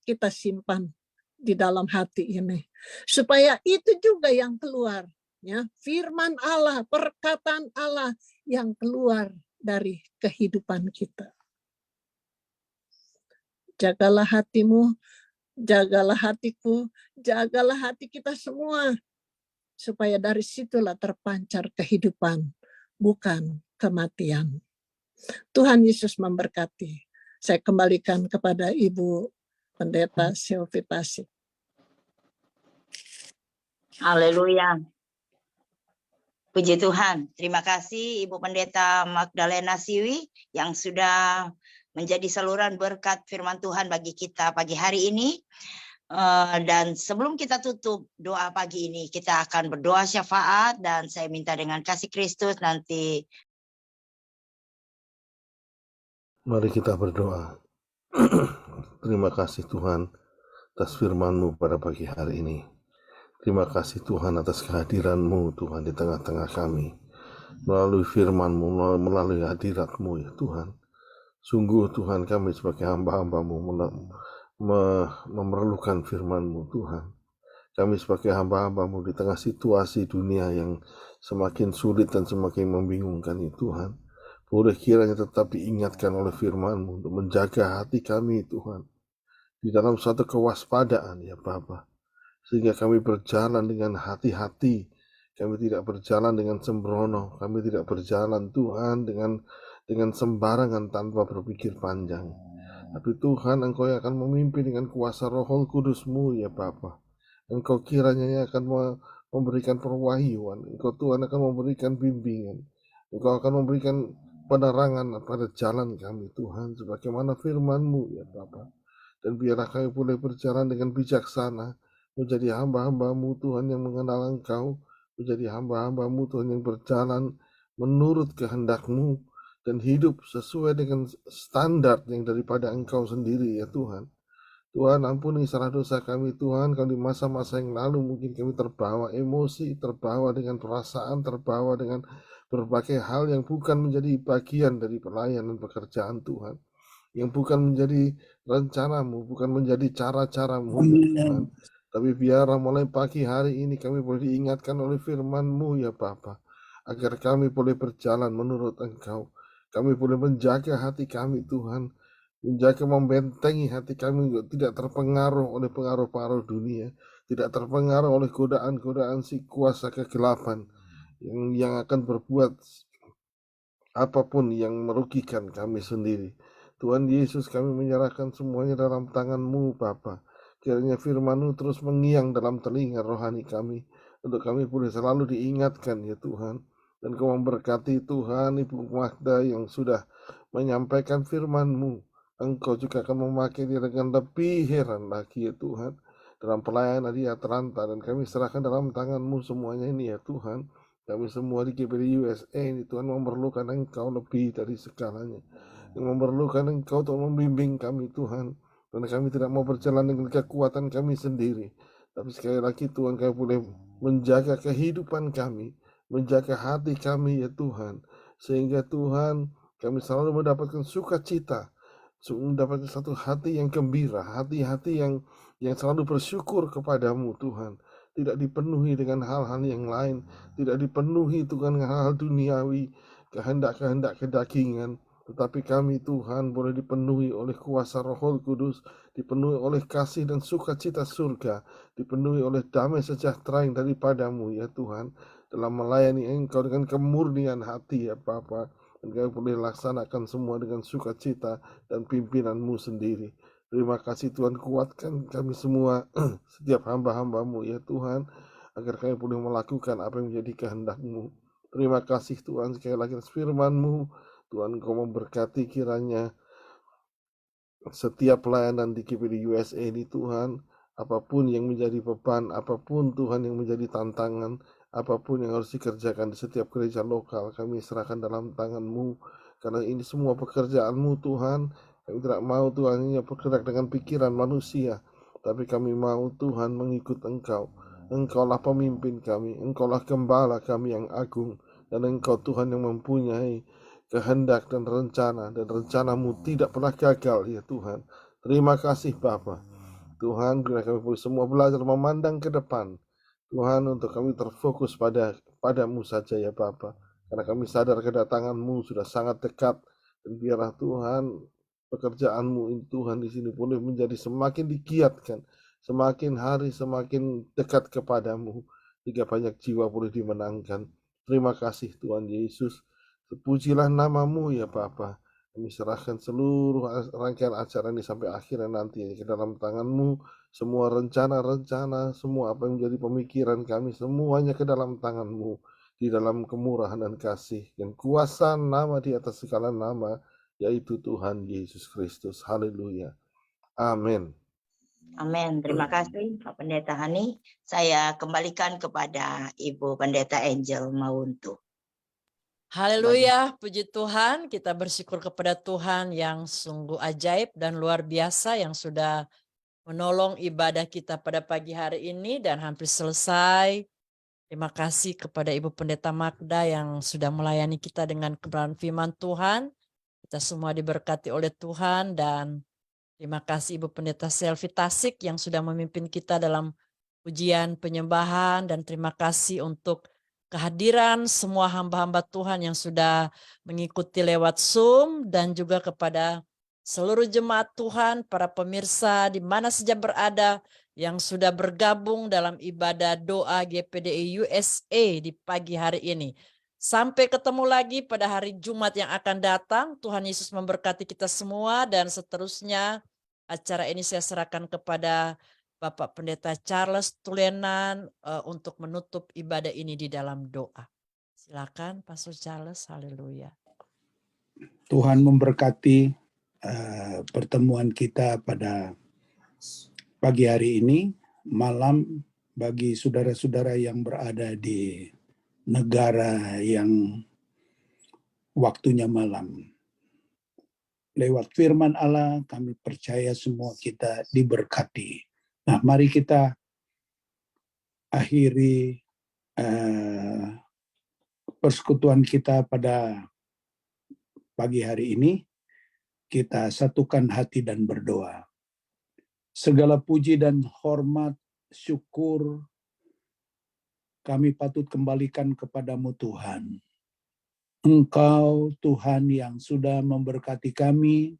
kita simpan di dalam hati ini. Supaya itu juga yang keluar. Ya, firman Allah, perkataan Allah yang keluar dari kehidupan kita. Jagalah hatimu, jagalah hatiku, jagalah hati kita semua. Supaya dari situlah terpancar kehidupan, bukan kematian. Tuhan Yesus memberkati. Saya kembalikan kepada Ibu Pendeta Sylvie Pasik. Haleluya. Puji Tuhan. Terima kasih Ibu Pendeta Magdalena Siwi yang sudah menjadi saluran berkat firman Tuhan bagi kita pagi hari ini. Dan sebelum kita tutup doa pagi ini, kita akan berdoa syafaat dan saya minta dengan kasih Kristus nanti. Mari kita berdoa. Terima kasih Tuhan atas firman-Mu pada pagi hari ini. Terima kasih Tuhan atas kehadiran-Mu Tuhan di tengah-tengah kami. Melalui firman-Mu, melalui hadirat-Mu ya Tuhan. Sungguh Tuhan kami sebagai hamba-hamba-Mu memerlukan firman-Mu Tuhan. Kami sebagai hamba-hamba-Mu di tengah situasi dunia yang semakin sulit dan semakin membingungkan ya Tuhan. Boleh kiranya tetap diingatkan oleh firman-Mu untuk menjaga hati kami Tuhan. Di dalam satu kewaspadaan ya Bapa. Sehingga kami berjalan dengan hati-hati. Kami tidak berjalan dengan sembrono. Kami tidak berjalan Tuhan dengan sembarangan tanpa berpikir panjang. Tapi Tuhan Engkau yang akan memimpin dengan kuasa Roh Kudus-Mu ya Bapa. Engkau kiranya akan memberikan perwahyuan. Engkau Tuhan akan memberikan bimbingan. Engkau akan memberikan penerangan pada jalan kami Tuhan. Sebagaimana firman-Mu ya Bapa. Dan biarlah kami boleh berjalan dengan bijaksana. Menjadi hamba-hamba-Mu Tuhan yang mengenal Engkau. Menjadi hamba-hamba-Mu Tuhan yang berjalan menurut kehendak-Mu. Dan hidup sesuai dengan standar yang daripada Engkau sendiri ya Tuhan. Tuhan ampuni salah dosa kami Tuhan. Kalau di masa-masa yang lalu mungkin kami terbawa emosi, terbawa dengan perasaan, terbawa dengan berbagai hal yang bukan menjadi bagian dari pelayanan pekerjaan Tuhan. Yang bukan menjadi rencana-Mu, bukan menjadi cara-cara-Mu ya Tuhan. Tapi biarlah mulai pagi hari ini kami boleh diingatkan oleh firman-Mu ya Bapa. Agar kami boleh berjalan menurut Engkau. Kami boleh menjaga hati kami Tuhan. Menjaga membentengi hati kami untuk tidak terpengaruh oleh pengaruh-pengaruh dunia. Tidak terpengaruh oleh godaan-godaan si kuasa kegelapan. Yang akan berbuat apapun yang merugikan kami sendiri. Tuhan Yesus kami menyerahkan semuanya dalam tangan-Mu Bapa. Kiranya firman-Mu terus mengiang dalam telinga rohani kami. Untuk kami boleh selalu diingatkan ya Tuhan. Dan Kau memberkati Tuhan Ibu Magda yang sudah menyampaikan firman-Mu. Engkau juga akan memakai dia dengan lebih heran lagi ya Tuhan. Dalam pelayanan di Atlanta. Dan kami serahkan dalam tangan-Mu semuanya ini ya Tuhan. Kami semua di GPD USA ini Tuhan memerlukan Engkau lebih dari segalanya. Yang memerlukan Engkau untuk membimbing kami Tuhan. Karena kami tidak mau berjalan dengan kekuatan kami sendiri. Tapi sekali lagi Tuhan, kami boleh menjaga kehidupan kami, menjaga hati kami ya Tuhan. Sehingga Tuhan, kami selalu mendapatkan sukacita, mendapatkan satu hati yang gembira, hati-hati yang selalu bersyukur kepadamu Tuhan. Tidak dipenuhi dengan hal-hal yang lain, tidak dipenuhi Tuhan dengan hal-hal duniawi, kehendak-kehendak kedagingan. Tetapi kami Tuhan boleh dipenuhi oleh kuasa Roh Kudus, dipenuhi oleh kasih dan sukacita surga, dipenuhi oleh damai sejahtera yang daripadamu ya Tuhan, dalam melayani Engkau dengan kemurnian hati ya Bapa. Dan kami boleh laksanakan semua dengan sukacita dan pimpinanmu sendiri. Terima kasih Tuhan, kuatkan kami semua, setiap hamba-hambamu ya Tuhan, agar kami boleh melakukan apa yang menjadi kehendak-Mu. Terima kasih Tuhan, sekali lagi atas firman-Mu. Tuhan, Engkau memberkati kiranya setiap pelayanan di GPD USA ini Tuhan, apapun yang menjadi beban, apapun Tuhan yang menjadi tantangan, apapun yang harus dikerjakan di setiap gereja lokal, kami serahkan dalam tangan-Mu, karena ini semua pekerjaan-Mu Tuhan. Kami tidak mau Tuhan hanya bergerak dengan pikiran manusia, tapi kami mau Tuhan mengikut Engkau. Engkaulah pemimpin kami, Engkaulah gembala kami yang agung, dan Engkau Tuhan yang mempunyai kehendak dan rencanamu tidak pernah gagal ya Tuhan. Terima kasih Bapa. Tuhan, biarlah kami boleh semua belajar memandang ke depan. Tuhan, untuk kami terfokus padamu saja ya Bapa. Karena kami sadar kedatanganmu sudah sangat dekat. Dan biarlah Tuhan, pekerjaanmu ini Tuhan di sini boleh menjadi semakin digiatkan. Semakin hari semakin dekat kepadamu. Sehingga banyak jiwa boleh dimenangkan. Terima kasih Tuhan Yesus. Terpujilah namamu ya Bapa. Kami serahkan seluruh rangkaian acara ini sampai akhirnya nanti ke dalam tangan-Mu. Semua rencana-rencana, semua apa yang menjadi pemikiran kami, semuanya ke dalam tangan-Mu. Di dalam kemurahan dan kasih dan kuasa nama di atas segala nama, yaitu Tuhan Yesus Kristus. Haleluya. Amin. Amin. Terima kasih Pak Pendeta Hani. Saya kembalikan kepada Ibu Pendeta Angel Mauntu. Haleluya, puji Tuhan, kita bersyukur kepada Tuhan yang sungguh ajaib dan luar biasa yang sudah menolong ibadah kita pada pagi hari ini dan hampir selesai. Terima kasih kepada Ibu Pendeta Magda yang sudah melayani kita dengan kebenaran firman Tuhan. Kita semua diberkati oleh Tuhan dan terima kasih Ibu Pendeta Selvi Tasik yang sudah memimpin kita dalam ujian penyembahan dan terima kasih untuk kehadiran semua hamba-hamba Tuhan yang sudah mengikuti lewat Zoom dan juga kepada seluruh jemaat Tuhan, para pemirsa di mana saja berada yang sudah bergabung dalam ibadah doa GPDI USA di pagi hari ini. Sampai ketemu lagi pada hari Jumat yang akan datang. Tuhan Yesus memberkati kita semua dan seterusnya acara ini saya serahkan kepada Bapak Pendeta Charles Tulenan untuk menutup ibadah ini di dalam doa. Silakan Pastor Charles, haleluya. Tuhan memberkati pertemuan kita pada pagi hari ini, malam bagi saudara-saudara yang berada di negara yang waktunya malam. Lewat firman Allah kami percaya semua kita diberkati. Nah, mari kita akhiri persekutuan kita pada pagi hari ini. Kita satukan hati dan berdoa. Segala puji dan hormat, syukur kami patut kembalikan kepadamu Tuhan. Engkau Tuhan yang sudah memberkati kami,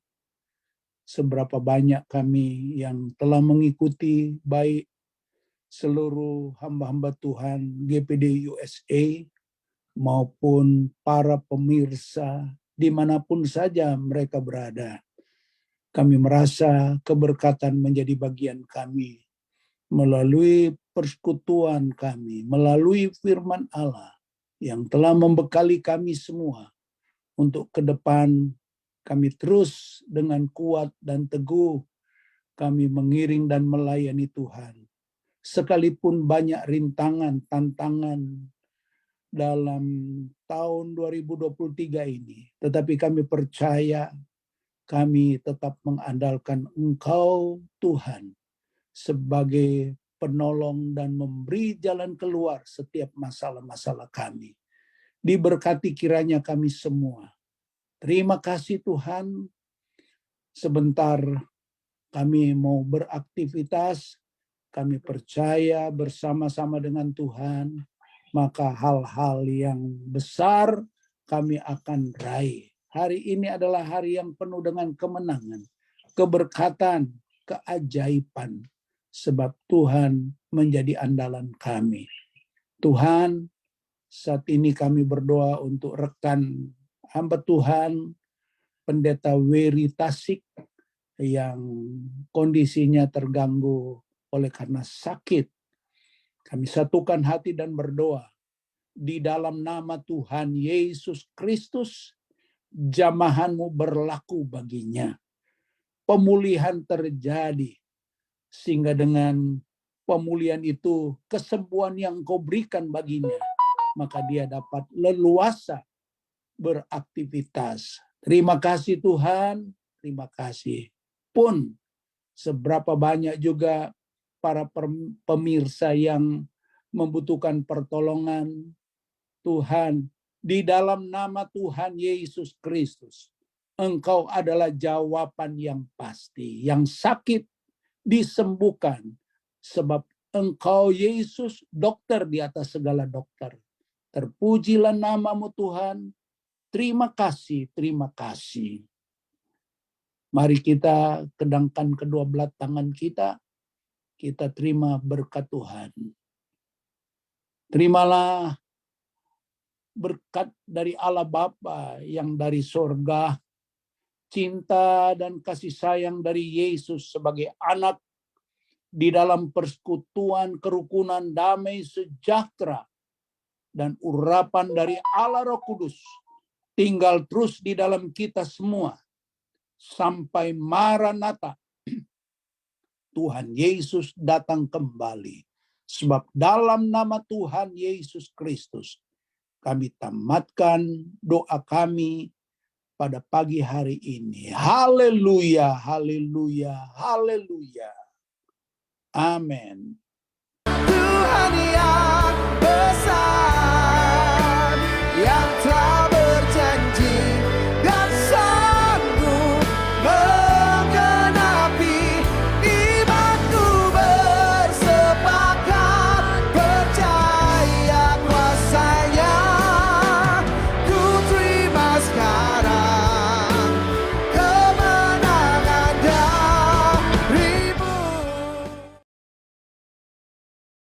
seberapa banyak kami yang telah mengikuti baik seluruh hamba-hamba Tuhan GPD USA maupun para pemirsa dimanapun saja mereka berada. Kami merasa keberkatan menjadi bagian kami melalui persekutuan kami, melalui firman Allah yang telah membekali kami semua untuk ke depan. Kami terus dengan kuat dan teguh kami mengiring dan melayani Tuhan. Sekalipun banyak rintangan, tantangan dalam tahun 2023 ini, tetapi kami percaya kami tetap mengandalkan Engkau Tuhan sebagai penolong dan memberi jalan keluar setiap masalah-masalah kami. Diberkati kiranya kami semua. Terima kasih Tuhan. Sebentar kami mau beraktivitas, kami percaya bersama-sama dengan Tuhan, maka hal-hal yang besar kami akan raih. Hari ini adalah hari yang penuh dengan kemenangan, keberkatan, keajaiban, sebab Tuhan menjadi andalan kami. Tuhan, saat ini kami berdoa untuk rekan hamba Tuhan, Pendeta Wery Tasik, yang kondisinya terganggu oleh karena sakit. Kami satukan hati dan berdoa. Di dalam nama Tuhan Yesus Kristus, jamahanmu berlaku baginya. Pemulihan terjadi, sehingga dengan pemulihan itu, kesembuhan yang Kau berikan baginya, maka dia dapat leluasa beraktivitas. Terima kasih Tuhan, terima kasih. Pun seberapa banyak juga para pemirsa yang membutuhkan pertolongan, Tuhan, di dalam nama Tuhan Yesus Kristus, Engkau adalah jawaban yang pasti. Yang sakit disembuhkan, sebab Engkau Yesus dokter di atas segala dokter. Terpujilah namamu Tuhan. Terima kasih, terima kasih. Mari kita kedangkan kedua belah tangan kita terima berkat Tuhan. Terimalah berkat dari Allah Bapa yang dari sorga, cinta dan kasih sayang dari Yesus sebagai anak di dalam persekutuan, kerukunan, damai, sejahtera, dan urapan dari Allah Roh Kudus tinggal terus di dalam kita semua sampai Maranatha, Tuhan Yesus datang kembali. Sebab dalam nama Tuhan Yesus Kristus kami tamatkan doa kami pada pagi hari ini. Haleluya, haleluya, haleluya. Amin. Tuhan yang besar, yang telah